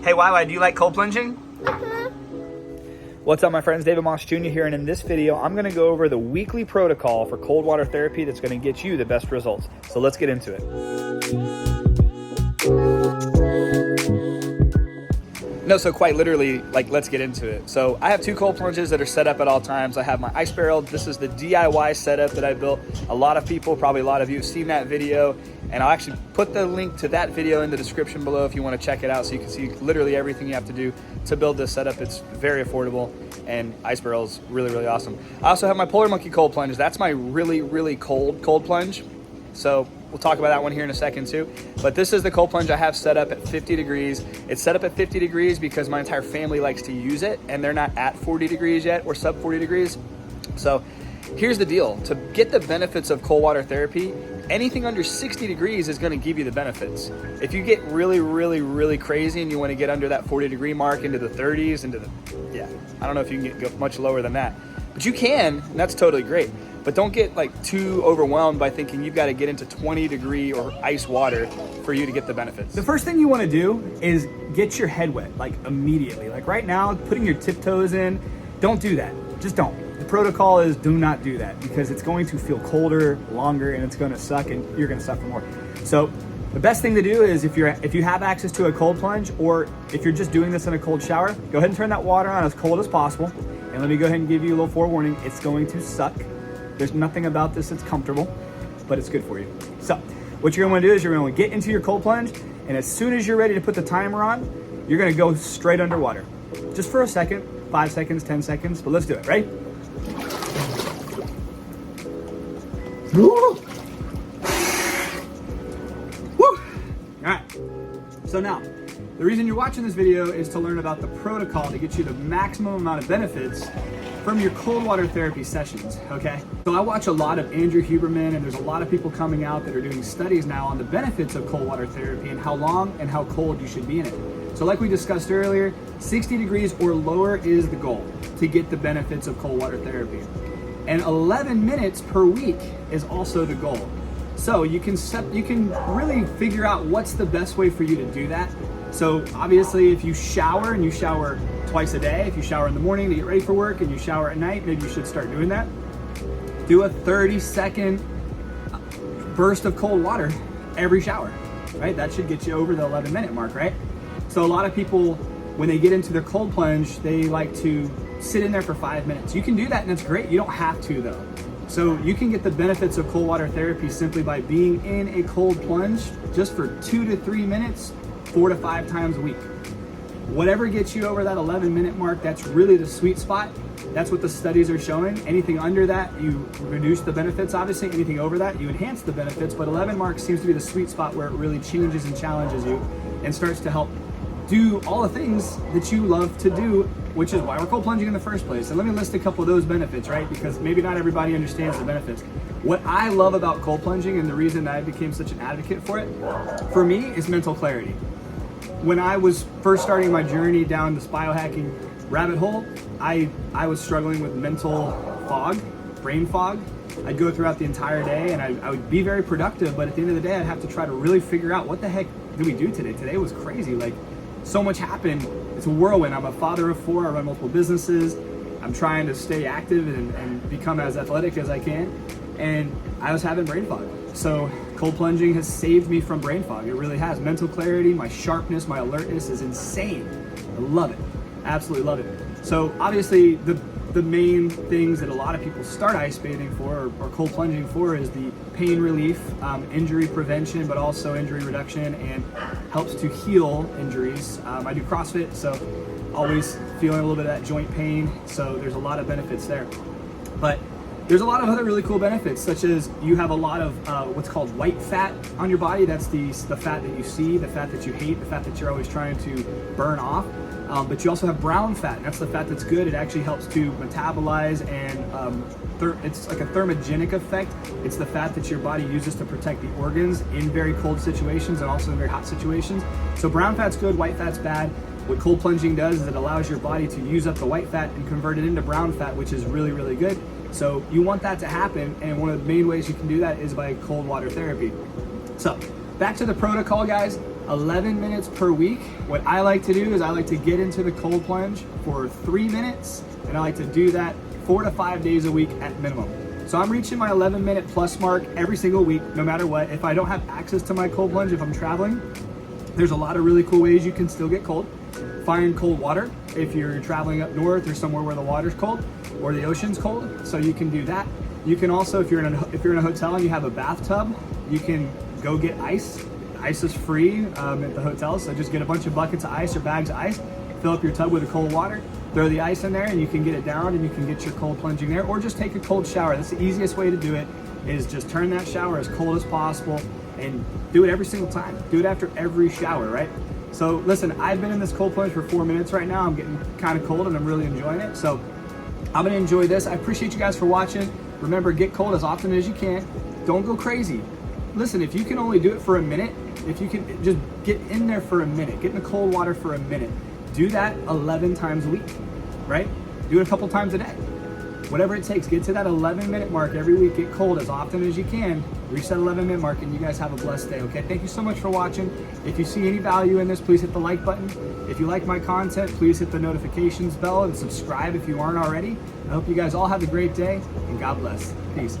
Hey, YY, do you like cold plunging? What's up, my friends? David Moss Jr. here, and in this video, I'm going to go over the weekly protocol for cold water therapy that's going to get you the best results. So let's get into it. No, so quite literally, like, let's get into it. So I have 2 cold plunges that are set up at all times. I have my ice barrel. This is the DIY setup that I built. A lot of people, probably a lot of you, have seen that video, and I'll actually put the link to that video in the description below if you want to check it out, so you can see literally everything you have to do to build this setup. It's very affordable, and ice barrel is really, really awesome. I also have my Polar Monkey cold plunge. That's my really, really cold plunge. So we'll talk about that one here in a second too. But this is the cold plunge I have set up at 50 degrees. It's set up at 50 degrees because my entire family likes to use it, and they're not at 40 degrees yet or sub 40 degrees. So here's the deal. To get the benefits of cold water therapy, anything under 60 degrees is going to give you the benefits. If you get really, really, really crazy and you want to get under that 40 degree mark into the 30s, I don't know if you can go much lower than that, but you can, and that's totally great. But don't get like too overwhelmed by thinking you've got to get into 20 degree or ice water for you to get the benefits. The first thing you want to do is get your head wet, like immediately. Like right now, putting your tiptoes in, don't do that. Just don't. The protocol is do not do that, because it's going to feel colder, longer, and it's going to suck, and you're going to suffer more. So the best thing to do is if you have access to a cold plunge, or if you're just doing this in a cold shower, go ahead and turn that water on as cold as possible. And let me go ahead and give you a little forewarning. It's going to suck. There's nothing about this that's comfortable, but it's good for you. So what you're gonna wanna do is you're gonna get into your cold plunge, and as soon as you're ready to put the timer on, you're gonna go straight underwater. Just for a second, 5 seconds, 10 seconds, but let's do it, right? Woo! Woo! All right, so now, the reason you're watching this video is to learn about the protocol to get you the maximum amount of benefits from your cold water therapy sessions, okay? So I watch a lot of Andrew Huberman, and there's a lot of people coming out that are doing studies now on the benefits of cold water therapy and how long and how cold you should be in it. So like we discussed earlier, 60 degrees or lower is the goal to get the benefits of cold water therapy. And 11 minutes per week is also the goal. So you can really figure out what's the best way for you to do that. So obviously if you shower, and you shower twice a day, if you shower in the morning to get ready for work and you shower at night, maybe you should start doing that. Do a 30-second burst of cold water every shower, right? That should get you over the 11-minute mark, right? So a lot of people, when they get into their cold plunge, they like to sit in there for 5 minutes. You can do that, and it's great. You don't have to though. So you can get the benefits of cold water therapy simply by being in a cold plunge just for 2 to 3 minutes, 4 to 5 times a week. Whatever gets you over that 11-minute mark, that's really the sweet spot. That's what the studies are showing. Anything under that, you reduce the benefits, obviously. Anything over that, you enhance the benefits. But 11 mark seems to be the sweet spot where it really changes and challenges you and starts to help do all the things that you love to do, which is why we're cold plunging in the first place. And let me list a couple of those benefits, right? Because maybe not everybody understands the benefits. What I love about cold plunging, and the reason that I became such an advocate for it, for me, is mental clarity. When I was first starting my journey down this biohacking rabbit hole, I was struggling with mental fog, brain fog. I'd go throughout the entire day, and I would be very productive, but at the end of the day, I'd have to try to really figure out what the heck did we do today? Today was crazy. Like, so much happened. It's a whirlwind. I'm a father of 4. I run multiple businesses. I'm trying to stay active and become as athletic as I can. And I was having brain fog. So cold plunging has saved me from brain fog. It really has. Mental clarity, my sharpness, my alertness is insane. I love it. Absolutely love it. So obviously the main things that a lot of people start ice bathing for or cold plunging for is the pain relief, injury prevention, but also injury reduction, and helps to heal injuries. I do CrossFit, so always feeling a little bit of that joint pain. So there's a lot of benefits there. But there's a lot of other really cool benefits, such as you have a lot of what's called white fat on your body. That's the fat that you see, the fat that you hate, the fat that you're always trying to burn off. But you also have brown fat, and that's the fat that's good. It actually helps to metabolize, and it's like a thermogenic effect. It's the fat that your body uses to protect the organs in very cold situations and also in very hot situations. So brown fat's good, white fat's bad. What cold plunging does is it allows your body to use up the white fat and convert it into brown fat, which is really, really good. So you want that to happen, and one of the main ways you can do that is by cold water therapy. So back to the protocol, guys. 11 minutes per week. What I like to do is I like to get into the cold plunge for 3 minutes, and I like to do that 4 to 5 days a week at minimum. So I'm reaching my 11-minute plus mark every single week, no matter what. If I don't have access to my cold plunge, if I'm traveling, there's a lot of really cool ways you can still get cold. Find cold water if you're traveling up north or somewhere where the water's cold or the ocean's cold, so you can do that. You can also, if you're in a hotel and you have a bathtub, you can go get ice. Ice is free at the hotel, so just get a bunch of buckets of ice or bags of ice, fill up your tub with the cold water, throw the ice in there, and you can get it down and you can get your cold plunging there, or just take a cold shower. That's the easiest way to do it, is just turn that shower as cold as possible and do it every single time. Do it after every shower, right? So listen, I've been in this cold plunge for 4 minutes right now. I'm getting kind of cold and I'm really enjoying it. So I'm gonna enjoy this. I appreciate you guys for watching. Remember, get cold as often as you can. Don't go crazy. Listen, if you can only do it for a minute, if you can just get in there for a minute, get in the cold water for a minute, do that 11 times a week, right? Do it a couple times a day. Whatever it takes, get to that 11-minute mark every week, get cold as often as you can, reach that 11-minute mark, and you guys have a blessed day, okay? Thank you so much for watching. If you see any value in this, please hit the like button. If you like my content, please hit the notifications bell and subscribe if you aren't already. I hope you guys all have a great day, and God bless. Peace.